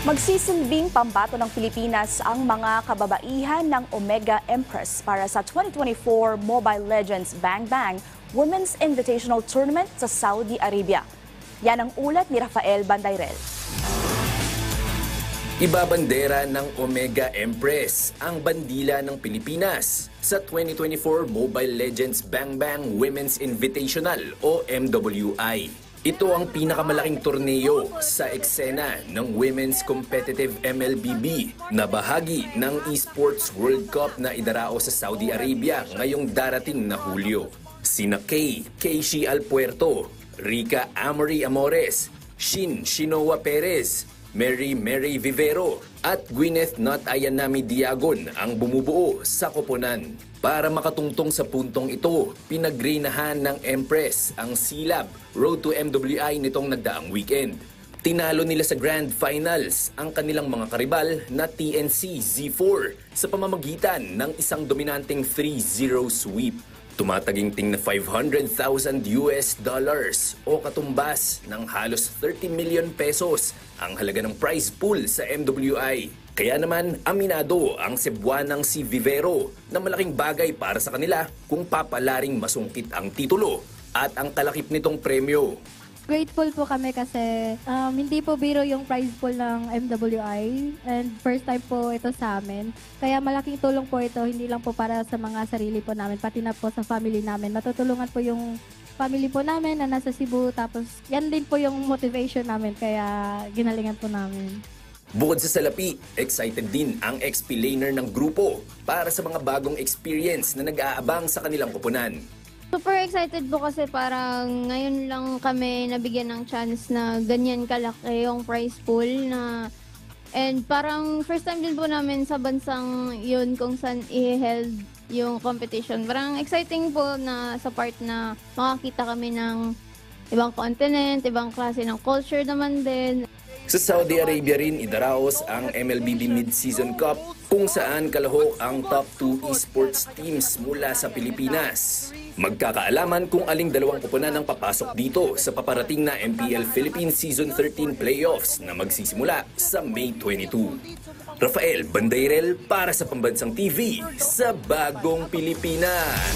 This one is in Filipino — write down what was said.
Magsisilbing pambato ng Pilipinas ang mga kababaihan ng Omega Empress para sa 2024 Mobile Legends Bang Bang Women's Invitational Tournament sa Saudi Arabia. Yan ang ulat ni Rafael Bandayrel. Ibabandera ng Omega Empress ang bandila ng Pilipinas sa 2024 Mobile Legends Bang Bang Women's Invitational o MWI. Ito ang pinakamalaking torneo sa eksena ng Women's Competitive MLBB na bahagi ng Esports World Cup na idarao sa Saudi Arabia ngayong darating na Hulyo. Sina Keishi Alpuerto, Rica Amory Amores, Shinoa Perez, Mary Vivero at Gwyneth Not Ayanami Diagon ang bumubuo sa koponan. Para makatungtong sa puntong ito, pinaggreenahan ng Empress ang Silab Road to MWI nitong nagdaang weekend. Tinalo nila sa Grand Finals ang kanilang mga karibal na TNC Z4 sa pamamagitan ng isang dominanteng 3-0 sweep. Tumataginting na $500,000 o katumbas ng halos 30 million pesos ang halaga ng prize pool sa MWI. Kaya naman, aminado ang Cebuanang si Vivero na malaking bagay para sa kanila kung papalaring masungkit ang titulo at ang kalakip nitong premyo. Grateful po kami kasi hindi po biro yung prize pool ng MWI and first time po ito sa amin. Kaya malaking tulong po ito, hindi lang po para sa mga sarili po namin, pati na po sa family namin. Matutulungan po yung family po namin na nasa Cebu, tapos yan din po yung motivation namin, kaya ginalingan po namin. Bukod sa salapi, excited din ang XP laner ng grupo para sa mga bagong experience na nag-aabang sa kanilang koponan. Super excited po kasi parang ngayon lang kami nabigyan ng chance na ganyan kalaki yung prize pool na and parang first time din po namin sa bansang yun kung saan i-held yung competition. Parang exciting po na sa part na makakita kami ng ibang continent, ibang klase ng culture naman din. Sa Saudi Arabia rin idaraos ang MLBB Mid-Season Cup kung saan kalahok ang top 2 esports teams mula sa Pilipinas. Magkakaalaman kung aling dalawang koponan ang papasok dito sa paparating na MPL Philippines Season 13 Playoffs na magsisimula sa May 22. Rafael Bandayrel para sa Pambansang TV sa Bagong Pilipinas.